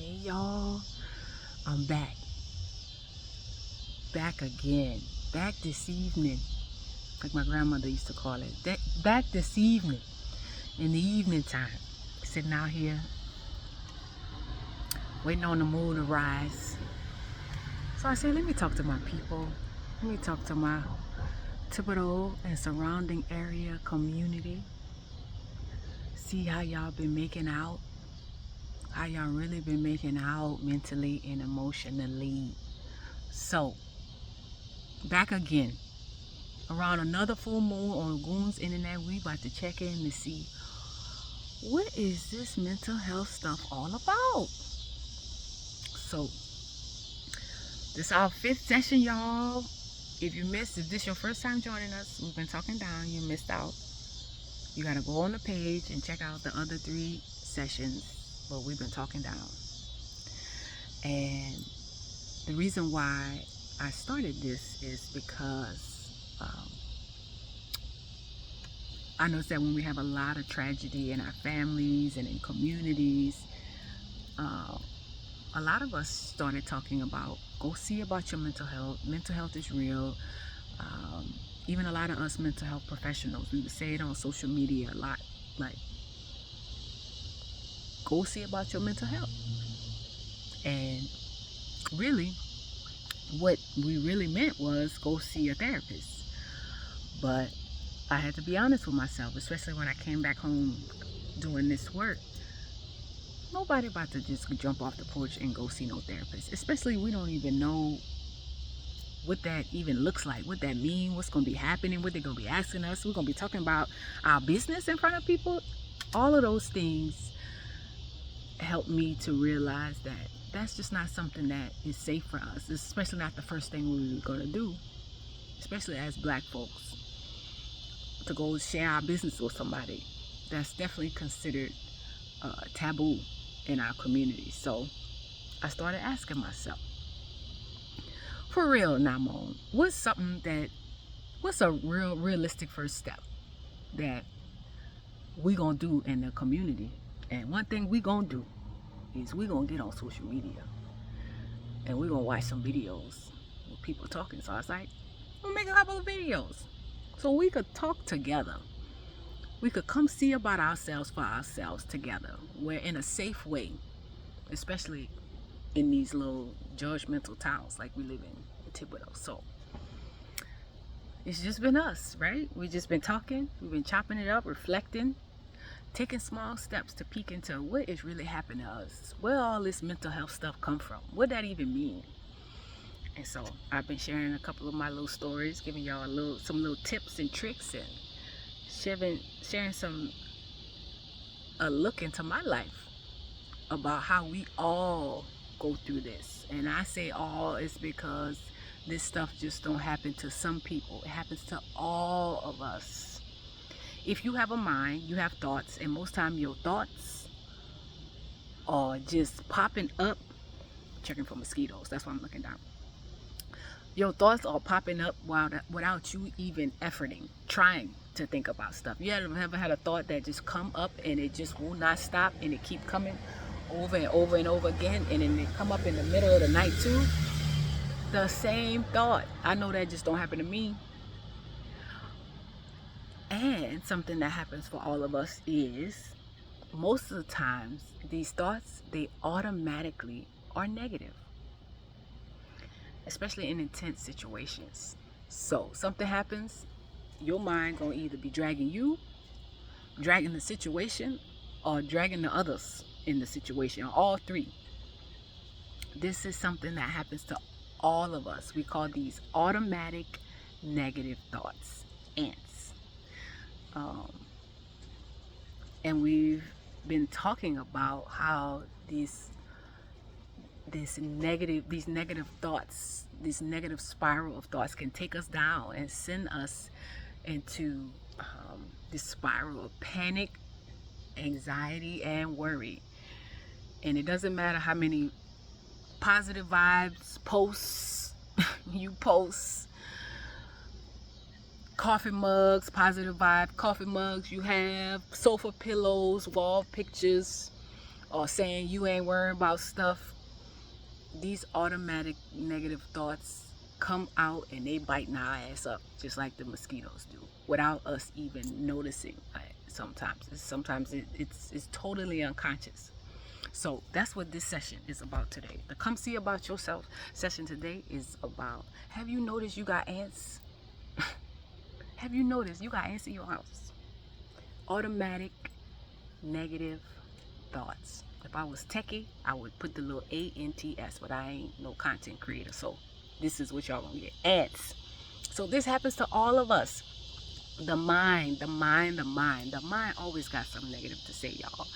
Hey y'all, I'm back. Back again. Back this evening. Like my grandmother used to call it. Back this evening. In the evening time. Sitting out here. Waiting on the moon to rise. So I said, let me talk to my people. Let me talk to my Thibodaux and surrounding area community. See how y'all been making out. How y'all really been making out mentally and emotionally. So, back again. Around another full moon on Goon's Internet, we about to check in to see what is this mental health stuff all about. So, this our 5th session, y'all. If this your first time joining us, we've been talking down, you missed out. You gotta go on the page and check out the other 3 sessions where we've been talking down. And the reason why I started this is because I noticed that when we have a lot of tragedy in our families and in communities, a lot of us started talking about, go see about your mental health. Mental health is real. Even a lot of us mental health professionals, we would say it on social media a lot, like, go see about your mental health. And really, what we really meant was go see a therapist. But I had to be honest with myself, especially when I came back home doing this work. Nobody about to just jump off the porch and go see no therapist. Especially we don't even know what that even looks like, what that means, what's going to be happening, what they're going to be asking us. We're going to be talking about our business in front of people. All of those things helped me to realize that that's just not something that is safe for us. It's especially not the first thing we were going to do, especially as Black folks, to go share our business with somebody. That's definitely considered taboo in our community. So I started asking myself, for real now, Moan, what's a realistic first step that we gonna do in the community? And one thing we gonna do is we gonna get on social media and we gonna watch some videos with people talking. So I was like, we'll make a couple of videos so we could talk together. We could come see about ourselves for ourselves together. We're in a safe way, especially in these little judgmental towns like we live in Thibodaux. So it's just been us, right? We've just been talking, we've been chopping it up, reflecting, taking small steps to peek into what is really happening to us. Where all this mental health stuff come from? What that even mean? And so I've been sharing a couple of my little stories, giving y'all some little tips and tricks, and sharing a look into my life about how we all go through this. And I say all is because this stuff just don't happen to some people. It happens to all of us. If you have a mind, you have thoughts, and most time your thoughts are just popping up. Checking for mosquitoes, that's why I'm looking down. Your thoughts are popping up without you even efforting, trying to think about stuff. You ever had a thought that just come up and it just will not stop, and it keep coming over and over and over again, and then it come up in the middle of the night too? The same thought. I know that just don't happen to me. And something that happens for all of us is, most of the times, these thoughts, they automatically are negative, especially in intense situations. So something happens, your mind gonna either be dragging you, dragging the situation, or dragging the others in the situation, or all 3. This is something that happens to all of us. We call these automatic negative thoughts, ants. And we've been talking about how these negative thoughts, this negative spiral of thoughts can take us down and send us into this spiral of panic, anxiety, and worry. And it doesn't matter how many positive vibes posts you post, coffee mugs, positive vibe coffee mugs you have, sofa pillows, wall pictures, or saying you ain't worrying about stuff, these automatic negative thoughts come out and they biting our ass up just like the mosquitoes do without us even noticing. It's totally unconscious. So that's what this session is about today. The Come See About Yourself session today is about, have you noticed you got ants? Have you noticed you got ants in your house? Automatic negative thoughts. If I was techie, I would put the little ANTS, but I ain't no content creator, so this is what y'all gonna get. Ants. So this happens to all of us. The mind always got something negative to say, y'all.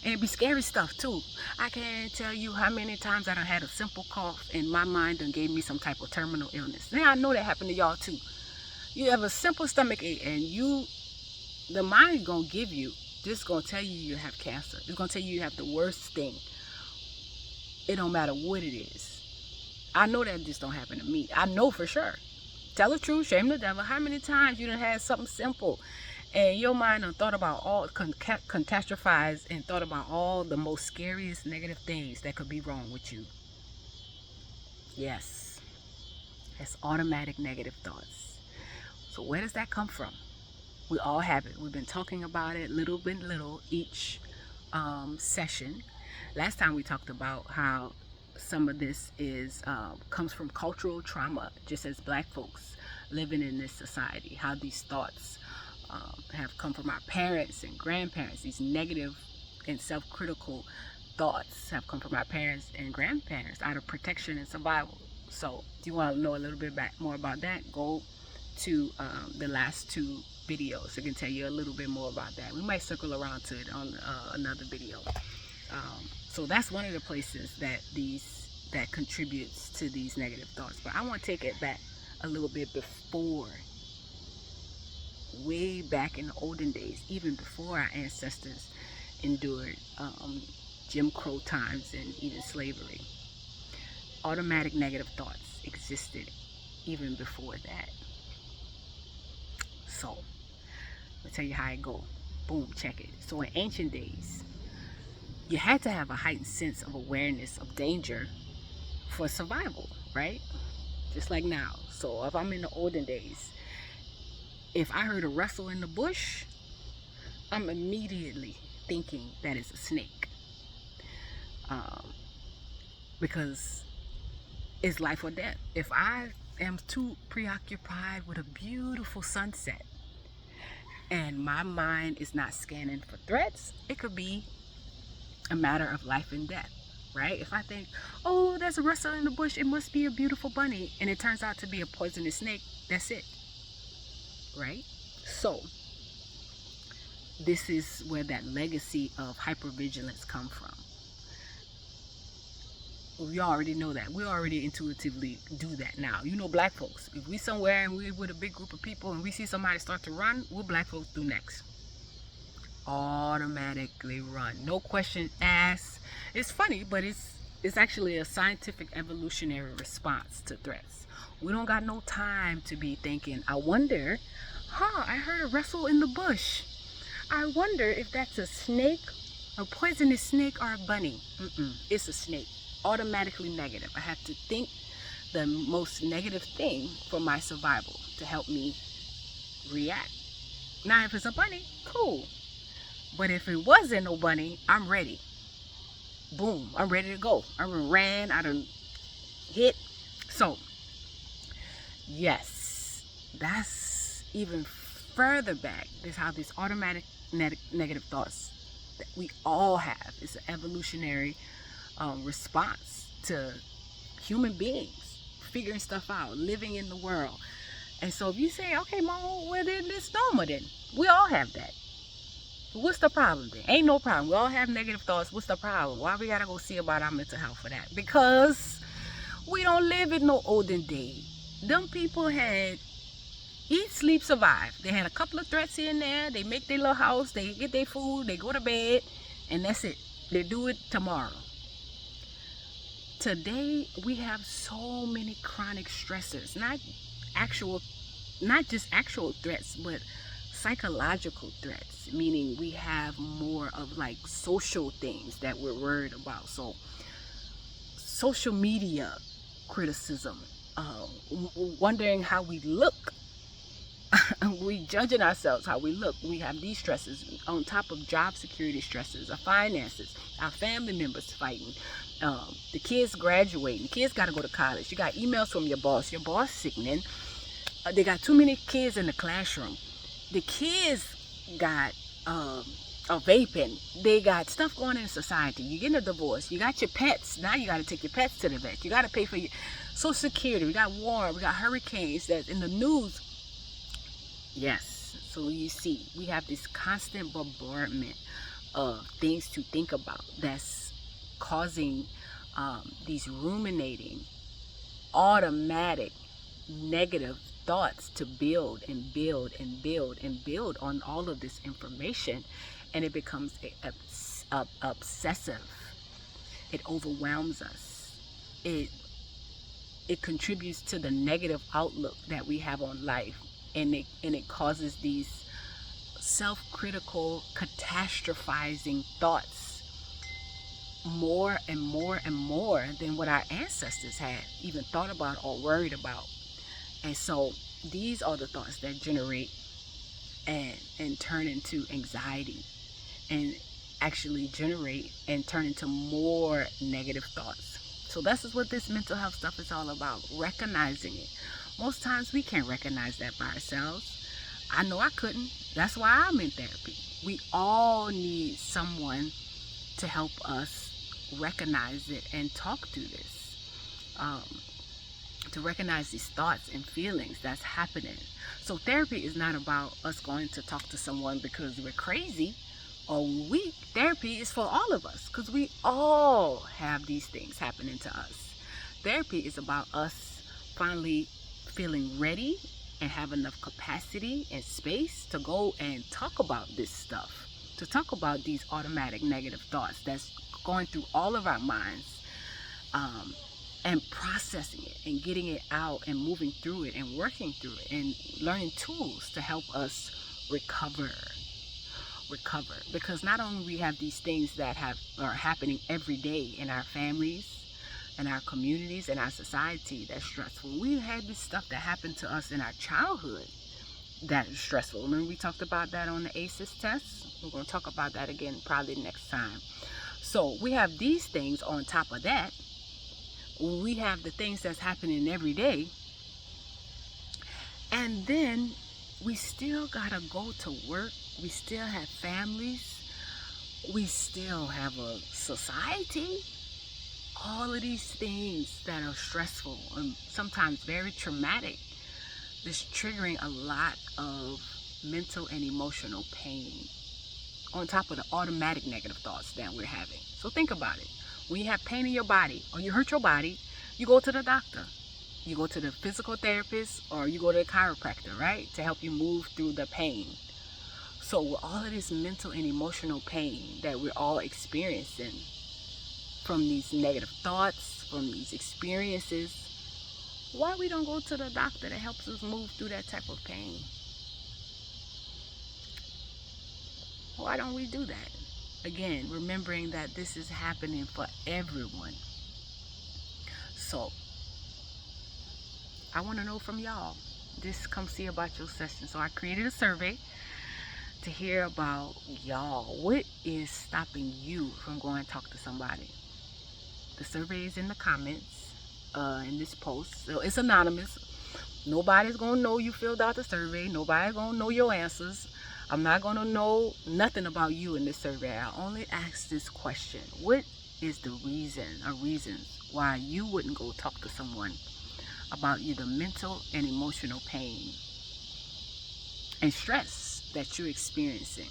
And it be scary stuff too. I can't tell you how many times I done had a simple cough and my mind done gave me some type of terminal illness. Now I know that happened to y'all too. You have a simple stomach ache and the mind gonna give you, just gonna tell you you have cancer. It's gonna tell you you have the worst thing. It don't matter what it is. I know that just don't happen to me. I know for sure. Tell the truth, shame the devil. How many times you done had something simple and your mind done thought about all, catastrophized and thought about all the most scariest negative things that could be wrong with you? Yes, it's automatic negative thoughts. So where does that come from? We all have it. We've been talking about it little by little each session. Last time we talked about how some of this comes from cultural trauma, just as Black folks living in this society, how these thoughts have come from our parents and grandparents. These negative and self-critical thoughts have come from our parents and grandparents out of protection and survival. So if you want to know a little bit more about that, go to the last two videos. I can tell you a little bit more about that. We might circle around to it on another video. So that's one of the places that contributes to these negative thoughts. But I want to take it back a little bit before, way back in the olden days, even before our ancestors endured Jim Crow times and even slavery. Automatic negative thoughts existed even before that. So I'll tell you how it go. Boom, check it. So in ancient days, you had to have a heightened sense of awareness of danger for survival, right? Just like now. So if I'm in the olden days, if I heard a rustle in the bush, I'm immediately thinking that it's a snake. Because it's life or death. If I am too preoccupied with a beautiful sunset and my mind is not scanning for threats, it could be a matter of life and death, right? If I think, oh, there's a rustle in the bush, it must be a beautiful bunny, and it turns out to be a poisonous snake, that's it, right? So this is where that legacy of hypervigilance come from. We already know that. We already intuitively do that now. You know, Black folks, if we somewhere and we're with a big group of people and we see somebody start to run, what Black folks do next? Automatically run. No question asked. It's funny, but it's actually a scientific evolutionary response to threats. We don't got no time to be thinking, I wonder, I heard a rustle in the bush. I wonder if that's a snake, a poisonous snake, or a bunny. It's a snake. Automatically negative. I have to think the most negative thing for my survival to help me react. Now if it's a bunny, cool. But if it wasn't no bunny, I'm ready. Boom, I'm ready to go. I done ran, I done hit. So yes, that's even further back. This is how these automatic negative thoughts that we all have. It's an evolutionary response to human beings figuring stuff out, living in the world. And so if you say, okay, Mom, well then it's normal then. We all have that. What's the problem then? Ain't no problem. We all have negative thoughts. What's the problem? Why we gotta go see about our mental health for that? Because we don't live in no olden day. Them people had eat, sleep, survive. They had a couple of threats here and there. They make their little house, they get their food, they go to bed, and that's it. They do it tomorrow. Today we have so many chronic stressors, not just actual threats, but psychological threats. meaning we have more of like social things that we're worried about. So social media criticism, wondering how we look. We judging ourselves how we look. We have these stresses on top of job security stresses, our finances, our family members fighting, the kids graduating. The kids got to go to college. You got emails from your boss sickening. They got too many kids in the classroom. The kids got vaping. They got stuff going in society. You're getting a divorce. You got your pets. Now you got to take your pets to the vet. You got to pay for your Social Security. We got war. We got hurricanes that's in the news. Yes. So you see, we have this constant bombardment of things to think about that's causing these ruminating, automatic, negative thoughts to build and build and build and build on all of this information, and it becomes obsessive. It overwhelms us. It contributes to the negative outlook that we have on life, and it causes these self-critical, catastrophizing thoughts more and more and more than what our ancestors had even thought about or worried about. And so these are the thoughts that generate and turn into anxiety, and actually generate and turn into more negative thoughts. So this is what this mental health stuff is all about, recognizing it. Most times we can't recognize that by ourselves. I know I couldn't. That's why I'm in therapy. We all need someone to help us recognize it and talk through this. To recognize these thoughts and feelings that's happening. So therapy is not about us going to talk to someone because we're crazy or weak. Therapy is for all of us because we all have these things happening to us. Therapy is about us finally feeling ready and have enough capacity and space to go and talk about this stuff, to talk about these automatic negative thoughts that's going through all of our minds, and processing it and getting it out and moving through it and working through it and learning tools to help us recover. Because not only we have these things that are happening every day in our families, in our communities, in our society that's stressful. We had this stuff that happened to us in our childhood that is stressful. Remember we talked about that on the ACEs test? We're going to talk about that again probably next time. So we have these things on top of that. We have the things that's happening every day, and then we still gotta go to work. We still have families. We still have a society. All of these things that are stressful and sometimes very traumatic, this triggering a lot of mental and emotional pain on top of the automatic negative thoughts that we're having. So think about it. When you have pain in your body or you hurt your body, you go to the doctor. You go to the physical therapist or you go to the chiropractor, right? To help you move through the pain. So with all of this mental and emotional pain that we're all experiencing from these negative thoughts, from these experiences, why we don't go to the doctor that helps us move through that type of pain? Why don't we do that? Again, remembering that this is happening for everyone. So, I want to know from y'all. This Come See About Your session. So I created a survey to hear about y'all. What is stopping you from going and talk to somebody? The survey is in the comments in this post. So it's anonymous. Nobody's going to know you filled out the survey. Nobody's going to know your answers. I'm not going to know nothing about you in this survey. I only ask this question. What is the reason or reasons why you wouldn't go talk to someone about either mental and emotional pain and stress that you're experiencing?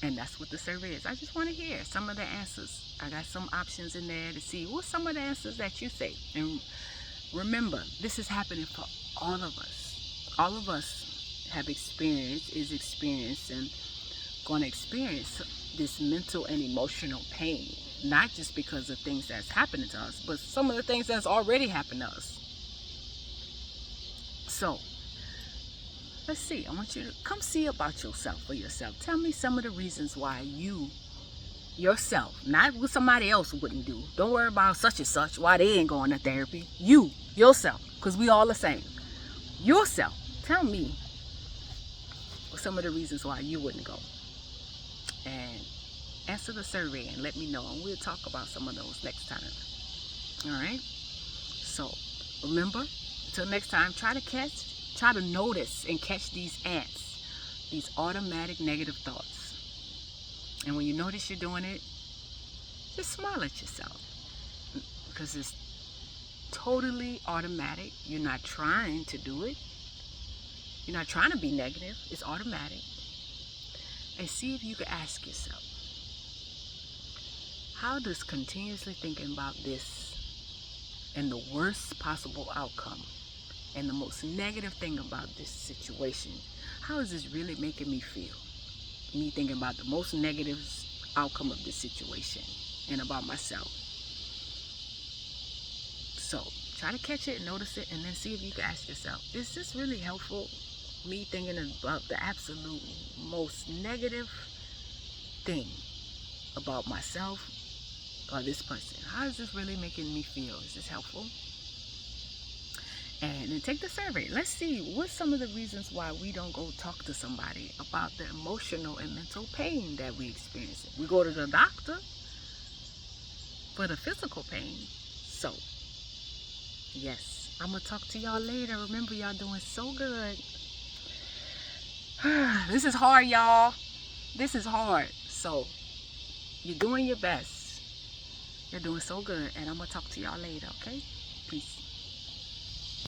And that's what the survey is. I just want to hear some of the answers. I got some options in there to see what's some of the answers that you say. And remember, this is happening for all of us. All of us have experienced, is experiencing, going to experience this mental and emotional pain. Not just because of things that's happening to us, but some of the things that's already happened to us. So, let's see. I want you to come see about yourself for yourself. Tell me some of the reasons why you, yourself, not what somebody else wouldn't do. Don't worry about such and such, why they ain't going to therapy. You, yourself, because we all the same. Yourself. Tell me some of the reasons why you wouldn't go. And answer the survey and let me know. And we'll talk about some of those next time. All right? So, remember, until next time, try to notice and catch these ants, these automatic negative thoughts. And when you notice you're doing it, just smile at yourself. Because it's totally automatic. You're not trying to do it. You're not trying to be negative. It's automatic. And see if you can ask yourself, how does continuously thinking about this and the worst possible outcome and the most negative thing about this situation, how is this really making me feel? Me thinking about the most negative outcome of this situation and about myself. So try to catch it, notice it, and then see if you can ask yourself, is this really helpful? Me thinking about the absolute most negative thing about myself or this person. How is this really making me feel? Is this helpful? And then take the survey. Let's see what's some of the reasons why we don't go talk to somebody about the emotional and mental pain that we experience. We go to the doctor for the physical pain. So, yes, I'm going to talk to y'all later. Remember, y'all doing so good. This is hard, y'all. This is hard. So, you're doing your best. You're doing so good. And I'm going to talk to y'all later, okay? Peace.